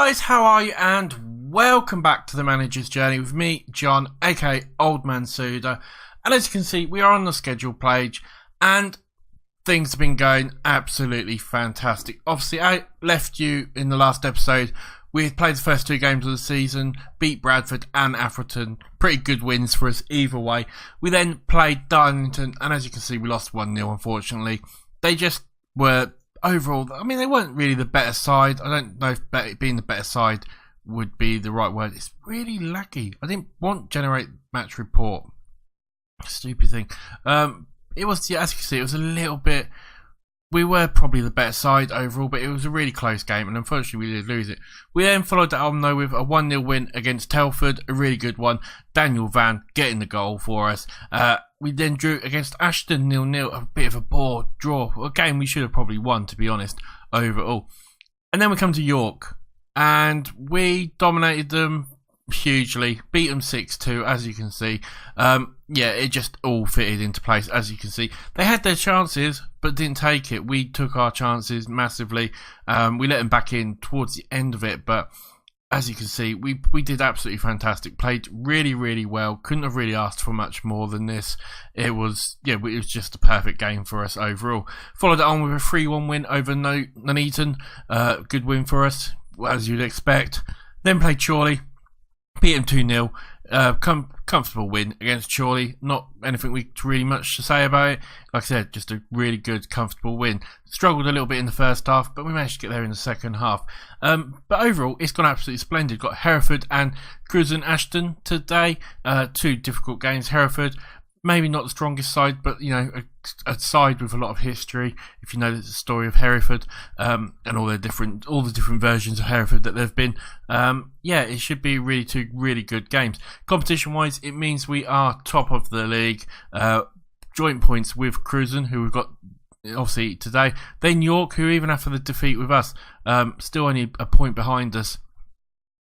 guys, how are you? And welcome back to the Manager's Journey with me, John, aka Old Man Sudor. And as you can see, we are on the schedule page and things have been going absolutely fantastic. Obviously, I left you in the last episode. We had played the first two games of the season, beat Bradford and Atherton. Pretty good wins for us either way. We then played Darlington, and as you can see, we lost 1-0, unfortunately. They just were, overall, I mean, they weren't really the better side. I don't know if being the better side would be the right word. It's really laggy. I didn't want generate match report. Stupid thing. It was, as you can see, it was a little bit... We were probably the better side overall, but it was a really close game, and unfortunately we did lose it. We then followed that on though with a 1-0 win against Telford, a really good one. Daniel Van getting the goal for us. We then drew against Ashton 0-0, a bit of a bore draw. A game we should have probably won, to be honest, overall. And then we come to York, and we dominated them hugely, beat them 6-2, as you can see. Yeah, it just all fitted into place, as you can see. They had their chances, but didn't take it. We took our chances massively. We let them back in towards the end of it, but as you can see, we did absolutely fantastic. Played really, really well. Couldn't have really asked for much more than this. It was just a perfect game for us overall. Followed it on with a 3-1 win over Nuneaton. Good win for us, as you'd expect. Then played Chorley. Beat him 2-0. Comfortable win against Chorley. Not anything really much to say about it. Like I said, just a really good, comfortable win. Struggled a little bit in the first half, but we managed to get there in the second half. But overall, it's gone absolutely splendid. Got Hereford and Curzon Ashton today. Two difficult games. Hereford, maybe not the strongest side, but you know, a side with a lot of history. If you know the story of Hereford and all the different versions of Hereford that there've been, yeah, it should be really two really good games. Competition-wise, it means we are top of the league, joint points with Curzon, who we've got obviously today. Then York, who even after the defeat with us, still only a point behind us.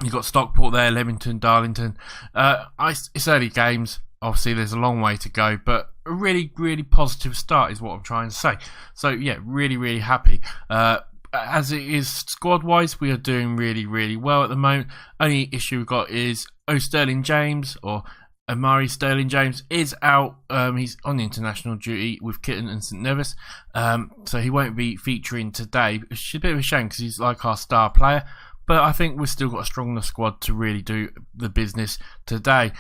You've got Stockport there, Leamington, Darlington. It's early games. Obviously, there's a long way to go, but a really, really positive start is what I'm trying to say. So, yeah, really, really happy. As it is squad-wise, we are doing really, really well at the moment. Only issue we've got is Sterling James, or Amari Sterling James, is out. He's on international duty with Kitten and St Nevis, so he won't be featuring today. It's a bit of a shame because he's like our star player. But I think we've still got a strong enough squad to really do the business today.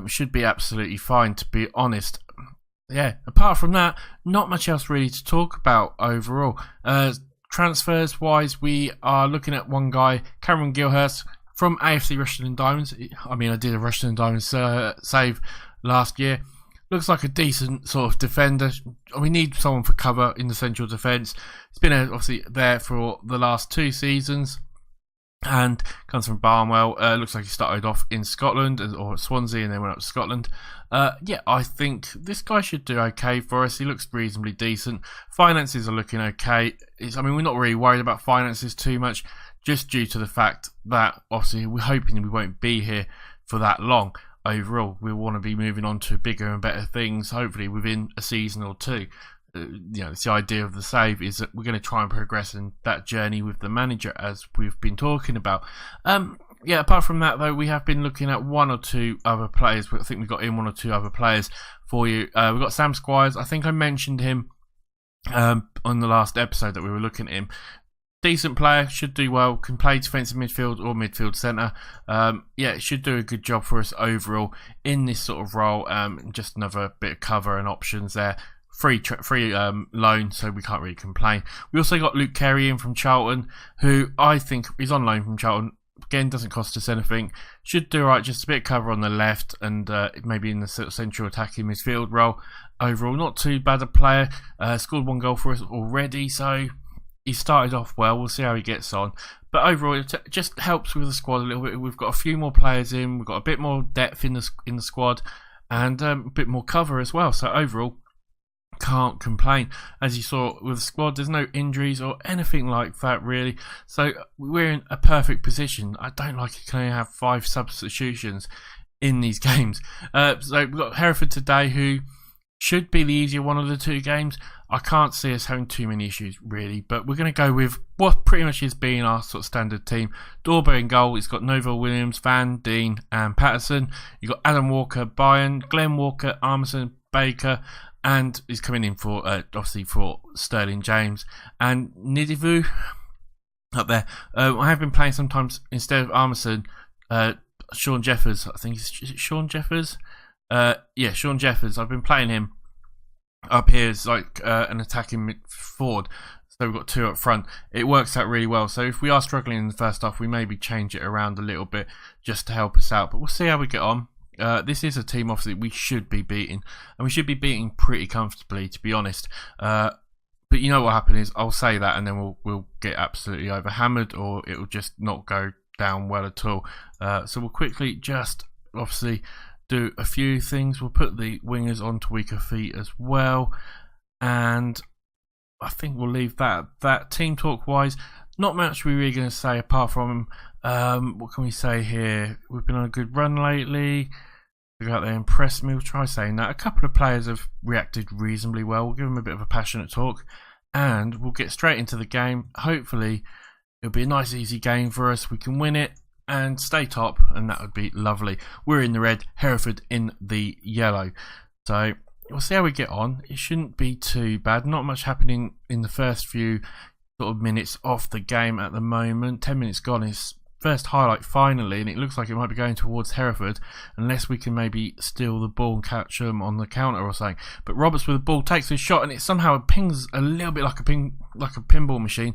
Should be absolutely fine, to be honest. Yeah, apart from that, not much else really to talk about overall. Transfers wise, we are looking at one guy, Cameron Gilhurst, from AFC Rushden and Diamonds. I mean, I did a Rushden and Diamonds save last year. Looks like a decent sort of defender. We need someone for cover in the central defence. He's been obviously there for the last 2 seasons. And comes from Barnwell. Looks like he started off in Scotland or at Swansea and then went up to Scotland. Yeah, I think this guy should do okay for us. He looks reasonably decent. Finances are looking okay. I mean, we're not really worried about finances too much, just due to the fact that obviously we're hoping we won't be here for that long. Overall, we want to be moving on to bigger and better things, hopefully within a season or two. You know, it's the idea of the save is that we're going to try and progress in that journey with the manager, as we've been talking about. Yeah, apart from that though, we have been looking at 1 or 2 other players. I think we've got in 1 or 2 other players for you. We've got Sam Squires. I think I mentioned him on the last episode that we were looking at him. Decent player, should do well, can play defensive midfield or midfield centre. Yeah, should do a good job for us overall in this sort of role. Just another bit of cover and options there. Free loan, so we can't really complain. We also got Luke Carey in from Charlton, who I think is on loan from Charlton. Again, doesn't cost us anything. Should do alright, just a bit of cover on the left and maybe in the central attacking midfield role. Overall, not too bad a player. Scored 1 goal for us already, so he started off well. We'll see how he gets on. But overall, it just helps with the squad a little bit. We've got a few more players in. We've got a bit more depth in the squad and a bit more cover as well. So overall, can't complain. As you saw with the squad, there's no injuries or anything like that really, so we're in a perfect position. I don't like it. Can only have 5 substitutions in these games. So we've got Hereford today, who should be the easier one of the 2 games. I can't see us having too many issues really, but we're going to go with what pretty much is being our sort of standard team. Dorber in goal. He's got Novell Williams, Van, Dean and Patterson. You've got Adam Walker, Bayern, Glenn Walker, Armisen, Baker, and he's coming in for obviously for Sterling James and Nidivu up there. I have been playing sometimes instead of Armisen, Sean Jeffers. I think is it Sean Jeffers? Yeah, Sean Jeffers. I've been playing him up here as like an attacking forward. So we've got two up front. It works out really well. So if we are struggling in the first half, we maybe change it around a little bit just to help us out. But we'll see how we get on. This is a team obviously we should be beating, and we should be beating pretty comfortably, to be honest. But you know what happened is I'll say that, and then we'll get absolutely overhammered, or it'll just not go down well at all. So we'll quickly just obviously do a few things. We'll put the wingers onto weaker feet as well, and I think we'll leave that team talk wise. Not much we're really going to say apart from what can we say here? We've been on a good run lately. We got there, impressed me. We'll try saying that. A couple of players have reacted reasonably well. We'll give them a bit of a passionate talk, and we'll get straight into the game. Hopefully it'll be a nice easy game for us. We can win it and stay top, and that would be lovely. We're in the red, Hereford in the yellow. So we'll see how we get on. It shouldn't be too bad. Not much happening in the first few sort of minutes of the game at the moment. 10 minutes gone is first highlight finally, and it looks like it might be going towards Hereford unless we can maybe steal the ball and catch them on the counter or something. But Roberts with the ball takes his shot, and it somehow pings a little bit like a pinball machine,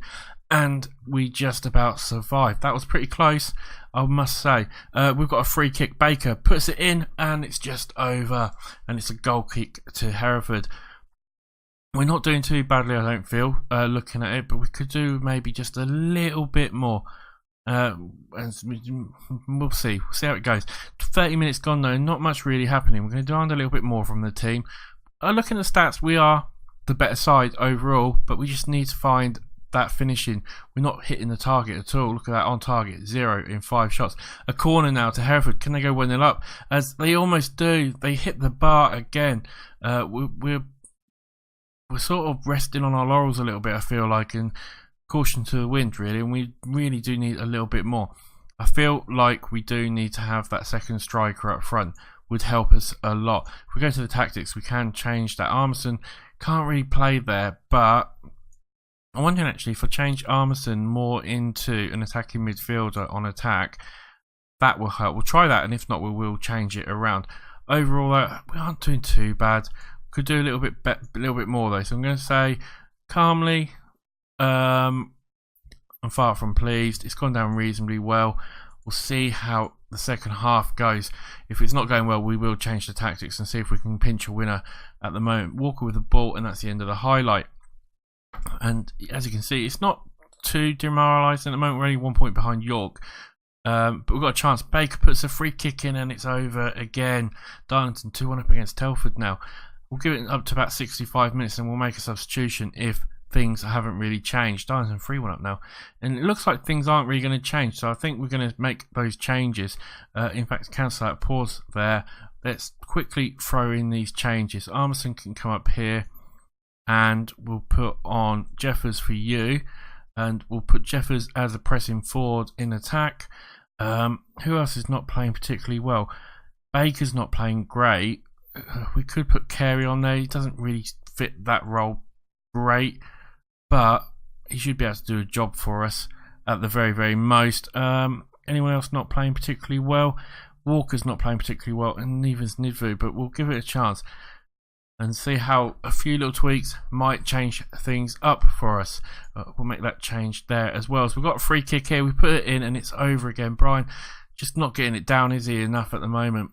and we just about survived. That was pretty close, I must say. We've got a free kick. Baker puts it in, and it's just over, and it's a goal kick to Hereford. We're not doing too badly, I don't feel, looking at it, but we could do maybe just a little bit more. And we'll see. We'll see how it goes. 30 minutes gone though, not much really happening. We're going to demand a little bit more from the team. Looking at the stats, we are the better side overall, but we just need to find that finishing. We're not hitting the target at all. Look at that, on target, 0 in 5 shots. A corner now to Hereford. Can they go 1-0 up? As they almost do. They hit the bar again. We're sort of resting on our laurels a little bit, I feel like, and caution to the wind really, and we really do need a little bit more. I feel like we do need to have that second striker up front. Would help us a lot. If we go to the tactics, we can change that. Armisen can't really play there, but I'm wondering actually if I change Armisen more into an attacking midfielder on attack, that will help. We'll try that, and if not, we will change it around. Overall, we aren't doing too bad. Could do a little bit more though. So I'm going to say calmly. I'm far from pleased. It's gone down reasonably well. We'll see how the second half goes. If it's not going well, we will change the tactics and see if we can pinch a winner at the moment. Walker with the ball, and that's the end of the highlight. And as you can see, it's not too demoralising at the moment. We're only 1 point behind York. But we've got a chance. Baker puts a free kick in, and it's over again. Darlington 2-1 up against Telford now. We'll give it up to about 65 minutes, and we'll make a substitution if things haven't really changed. Darlington 3-1 up now, and it looks like things aren't really going to change, so I think we're going to make those changes. In fact, cancel that pause there. Let's quickly throw in these changes. Armisen can come up here, and we'll put on Jeffers for you, and we'll put Jeffers as a pressing forward in attack. Who else is not playing particularly well? Baker's not playing great. We could put Carey on there. He doesn't really fit that role great, but he should be able to do a job for us at the very, very most. Anyone else not playing particularly well? Walker's not playing particularly well, and neither's Nidvu, but we'll give it a chance and see how a few little tweaks might change things up for us. We'll make that change there as well. So we've got a free kick here. We put it in, and it's over again. Brian just not getting it down, is he, enough at the moment?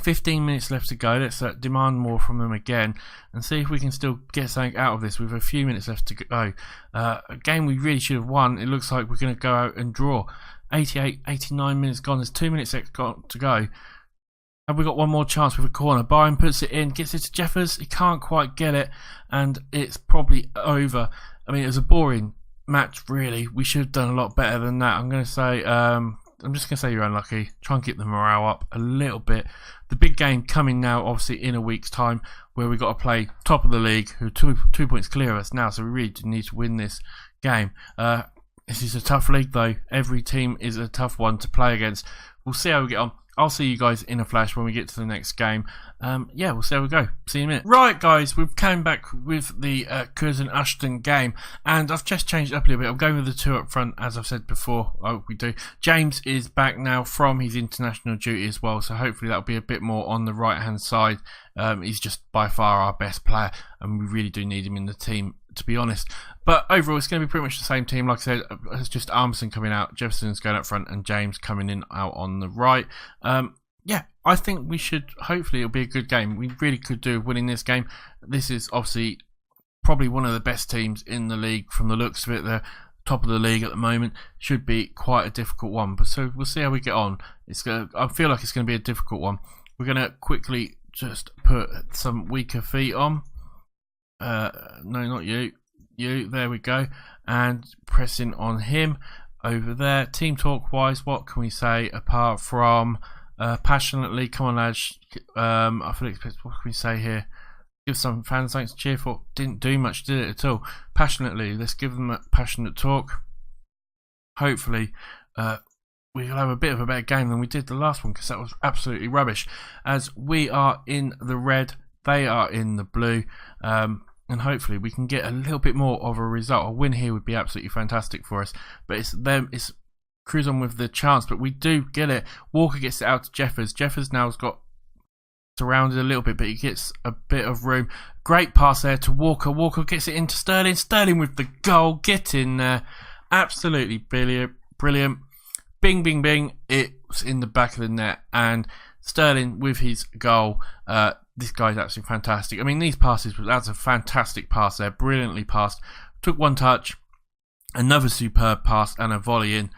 15 minutes left to go. Let's demand more from them again and see if we can still get something out of this with a few minutes left to go. A game we really should have won. It looks like we're going to go out and draw. 88, 89 minutes gone. There's 2 minutes to go. Have we got one more chance with a corner? Byron puts it in, gets it to Jeffers. He can't quite get it, and it's probably over. I mean, it was a boring match, really. We should have done a lot better than that. I'm going to say I'm just going to say you're unlucky. Try and get the morale up a little bit. The big game coming now, obviously, in a week's time, where we've got to play top of the league, who are two points clear of us now, so we really do need to win this game. This is a tough league, though. Every team is a tough one to play against. We'll see how we get on. I'll see you guys in a flash when we get to the next game. Yeah, we'll see how we go. See you in a minute. Right, guys, we've come back with the Curzon Ashton game, and I've just changed it up a little bit. I'm going with the two up front, as I've said before. Oh, we do. James is back now from his international duty as well, so hopefully that'll be a bit more on the right-hand side. He's just by far our best player, and we really do need him in the team, to be honest. But overall, it's going to be pretty much the same team. Like I said, it's just Armstrong coming out, Jefferson's going up front, and James coming in out on the right. Yeah, I think we should, hopefully it'll be a good game. We really could do winning this game. This is obviously probably one of the best teams in the league from the looks of it. They're top of the league at the moment. Should be quite a difficult one, but so we'll see how we get on. I feel like it's going to be a difficult one. We're going to quickly just put some weaker feet on. No, not you. There we go. And pressing on him over there. Team talk wise, what can we say apart from passionately? Come on, lads. I feel like, what can we say here? Give some fans something to cheer for. Didn't do much, did it at all? Passionately, let's give them a passionate talk. Hopefully, we'll have a bit of a better game than we did the last one, because that was absolutely rubbish. As we are in the red, they are in the blue. And hopefully we can get a little bit more of a result. A win here would be absolutely fantastic for us. But it's them. It's Curzon with the chance, but we do get it. Walker gets it out to Jeffers. Jeffers now has got surrounded a little bit, but he gets a bit of room. Great pass there to Walker. Walker gets it into Sterling. Sterling with the goal. Get in there. Absolutely brilliant. Bing, bing, bing. It's in the back of the net. And Sterling with his goal. This guy's absolutely fantastic. I mean, these passes, that's a fantastic pass there. Brilliantly passed. Took one touch. Another superb pass and a volley in.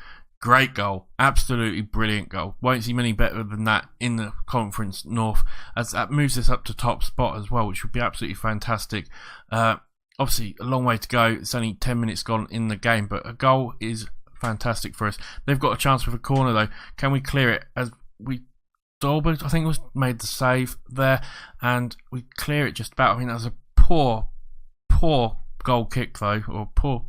Great goal. Absolutely brilliant goal. Won't see many better than that in the Conference North, as that moves us up to top spot as well, which would be absolutely fantastic. Obviously, a long way to go. It's only 10 minutes gone in the game, but a goal is fantastic for us. They've got a chance with a corner, though. Can we clear it? As we Dolbert, I think, was made the save there, and we clear it just about. I mean, that was a poor goal kick, though, or poor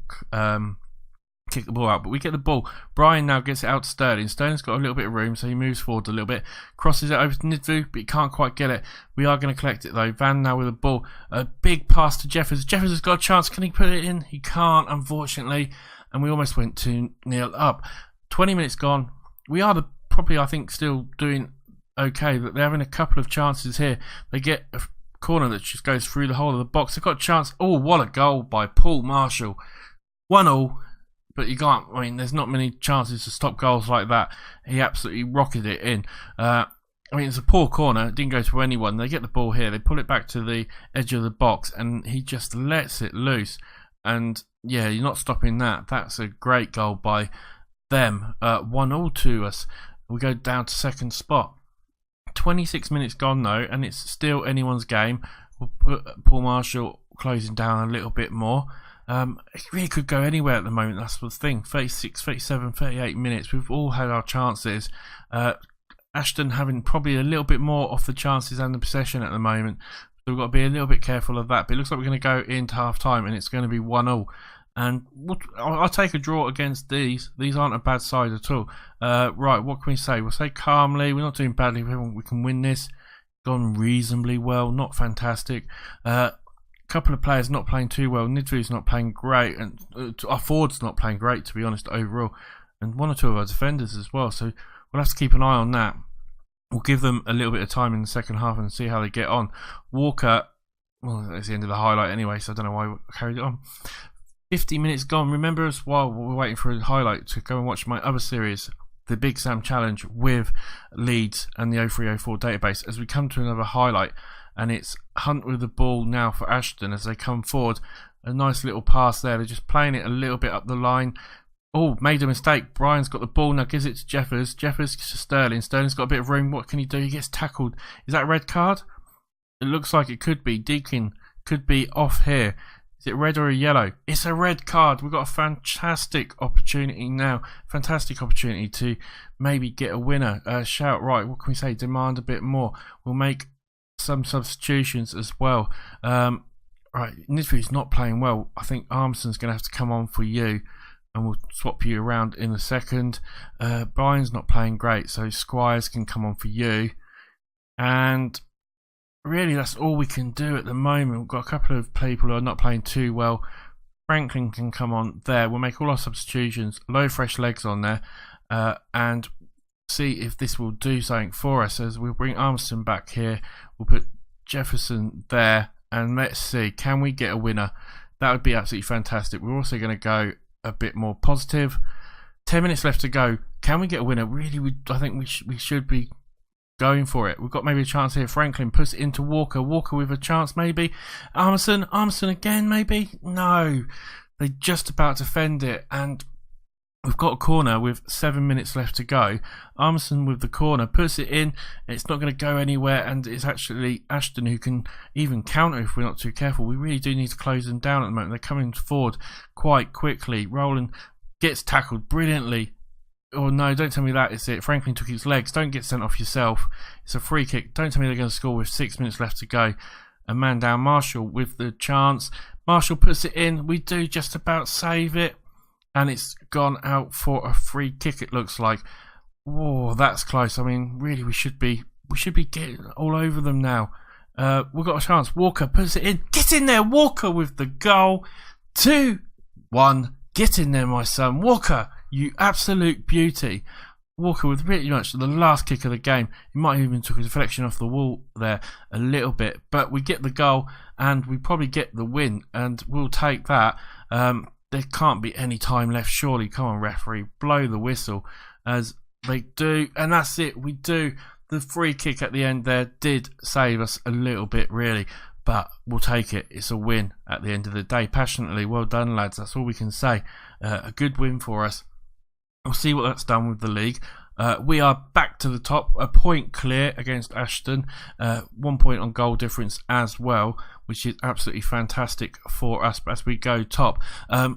kick the ball out, but we get the ball. Brian now gets it out to Sterling. Sterling's got a little bit of room, so he moves forward a little bit, crosses it over to Nidvu, but he can't quite get it. We are going to collect it, though. Van now with the ball. A big pass to Jeffers. Jeffers has got a chance. Can he put it in? He can't, unfortunately, and we almost went 2-0 up. 20 minutes gone. We are probably, I think, still doing okay, but they're having a couple of chances here. They get a corner that just goes through the whole of the box. They've got a chance. Oh, what a goal by Paul Marshall. 1-1, but you can't, I mean, there's not many chances to stop goals like that. He absolutely rocketed it in. I mean, it's a poor corner. It didn't go to anyone. They get the ball here. They pull it back to the edge of the box, and he just lets it loose. And, yeah, you're not stopping that. That's a great goal by them. 1-1 to us. We go down to second spot. 26 minutes gone, though, and it's still anyone's game. We'll put Paul Marshall closing down a little bit more. It really could go anywhere at the moment. That's the thing. 36, 37, 38 minutes. We've all had our chances. Ashton having probably a little bit more off the chances and the possession at the moment. So we've got to be a little bit careful of that. But it looks like we're going to go into half time, and it's going to be 1-1. And I'll take a draw against these. These aren't a bad side at all. Right, what can we say? We'll say calmly. We're not doing badly. We can win this. Gone reasonably well. Not fantastic. Couple of players not playing too well. Nidvu's not playing great. And our forward's not playing great, to be honest, overall. And one or two of our defenders as well. So we'll have to keep an eye on that. We'll give them a little bit of time in the second half and see how they get on. Walker, well, that's the end of the highlight anyway, so I don't know why we carried it on. 50 minutes gone. Remember us while we're waiting for a highlight to go and watch my other series, the Big Sam Challenge with Leeds and the 0304 database, as we come to another highlight, and it's Hunt with the ball now for Ashton as they come forward. A nice little pass there. They're just playing it a little bit up the line. Oh, made a mistake. Brian's got the ball now, gives it to Jeffers. Jeffers to Sterling. Sterling's got a bit of room. What can he do? He gets tackled. Is that a red card? It looks like it could be. Deakin could be off here. Is it red or a yellow? It's a red card. We've got a fantastic opportunity now. Fantastic opportunity to maybe get a winner. Shout, right, what can we say? Demand a bit more. We'll make some substitutions as well. Right, Nisri's not playing well. I think Armson's going to have to come on for you, and we'll swap you around in a second. Brian's not playing great, so Squires can come on for you. And really, that's all we can do at the moment. We've got a couple of people who are not playing too well. Franklin can come on there. We'll make all our substitutions, low fresh legs on there, and see if this will do something for us. As we'll bring Armstrong back here, we'll put Jefferson there, and let's see, can we get a winner? That would be absolutely fantastic. We're also going to go a bit more positive. 10 minutes left to go. Can we get a winner? Really, I think we should be going for it. We've got maybe a chance here. Franklin puts it into Walker. Walker with a chance maybe. Armstrong again maybe? No. They're just about to defend it, and we've got a corner with 7 minutes left to go. Armstrong with the corner puts it in. It's not going to go anywhere, and it's actually Ashton who can even counter if we're not too careful. We really do need to close them down at the moment. They're coming forward quite quickly. Roland gets tackled brilliantly. Oh no, don't tell me that is it. Franklin took his legs. Don't get sent off yourself. It's a free kick. Don't tell me they're going to score with 6 minutes left to go. A man down. Marshall with the chance. Marshall puts it in. We do just about save it. And it's gone out for a free kick, it looks like. Whoa, that's close. I mean, really, we should be getting all over them now. We've got a chance. Walker puts it in. Get in there, Walker with the goal. 2-1. Get in there, my son. Walker, you absolute beauty. Walker with pretty much the last kick of the game. He might have even took a deflection off the wall there a little bit. But we get the goal, and we probably get the win. And we'll take that. There can't be any time left, surely. Come on, referee, blow the whistle as they do. And that's it, we do. The free kick at the end there did save us a little bit, really. But we'll take it. It's a win at the end of the day. Passionately, well done, lads. That's all we can say. A good win for us. We'll see what that's done with the league. We are back to the top, a point clear against Ashton, 1 point on goal difference as well, which is absolutely fantastic for us as we go top.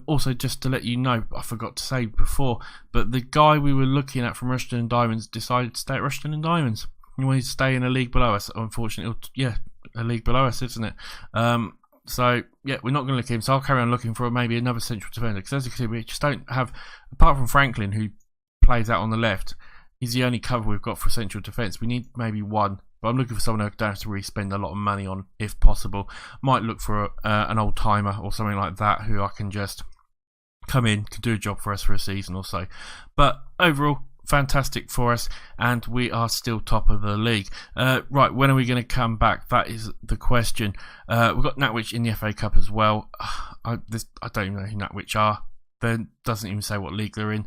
Also, just to let you know, I forgot to say before, but the guy we were looking at from Rushden and Diamonds decided to stay at Rushden and Diamonds. He wanted to stay in a league below us, unfortunately. Yeah, a league below us, isn't it? So, yeah, we're not going to look at him, so I'll carry on looking for maybe another central defender, because as you can see, we just don't have, apart from Franklin, who plays out on the left, he's the only cover we've got for central defence. We need maybe one, but I'm looking for someone I don't have to really spend a lot of money on, if possible. Might look for an old timer or something like that, who I can just come in, can do a job for us for a season or so. But overall, fantastic for us, and we are still top of the league. Right, when are we going to come back? That is the question. We've got Natwich in the FA Cup as well. I don't even know who Natwich are. There doesn't even say what league they're in.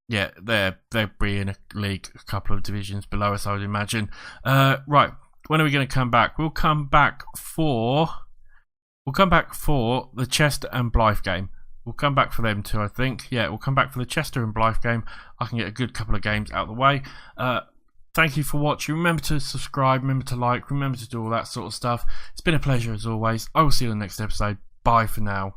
Yeah, they're in a league a couple of divisions below us, I would imagine. Right, when are we going to come back? We'll come back for the Chester and Blythe game. We'll come back for them too, I think. Yeah, we'll come back for the Chester and Blythe game. I can get a good couple of games out of the way. Thank you for watching. Remember to subscribe, remember to like, remember to do all that sort of stuff. It's been a pleasure as always. I will see you in the next episode. Bye for now.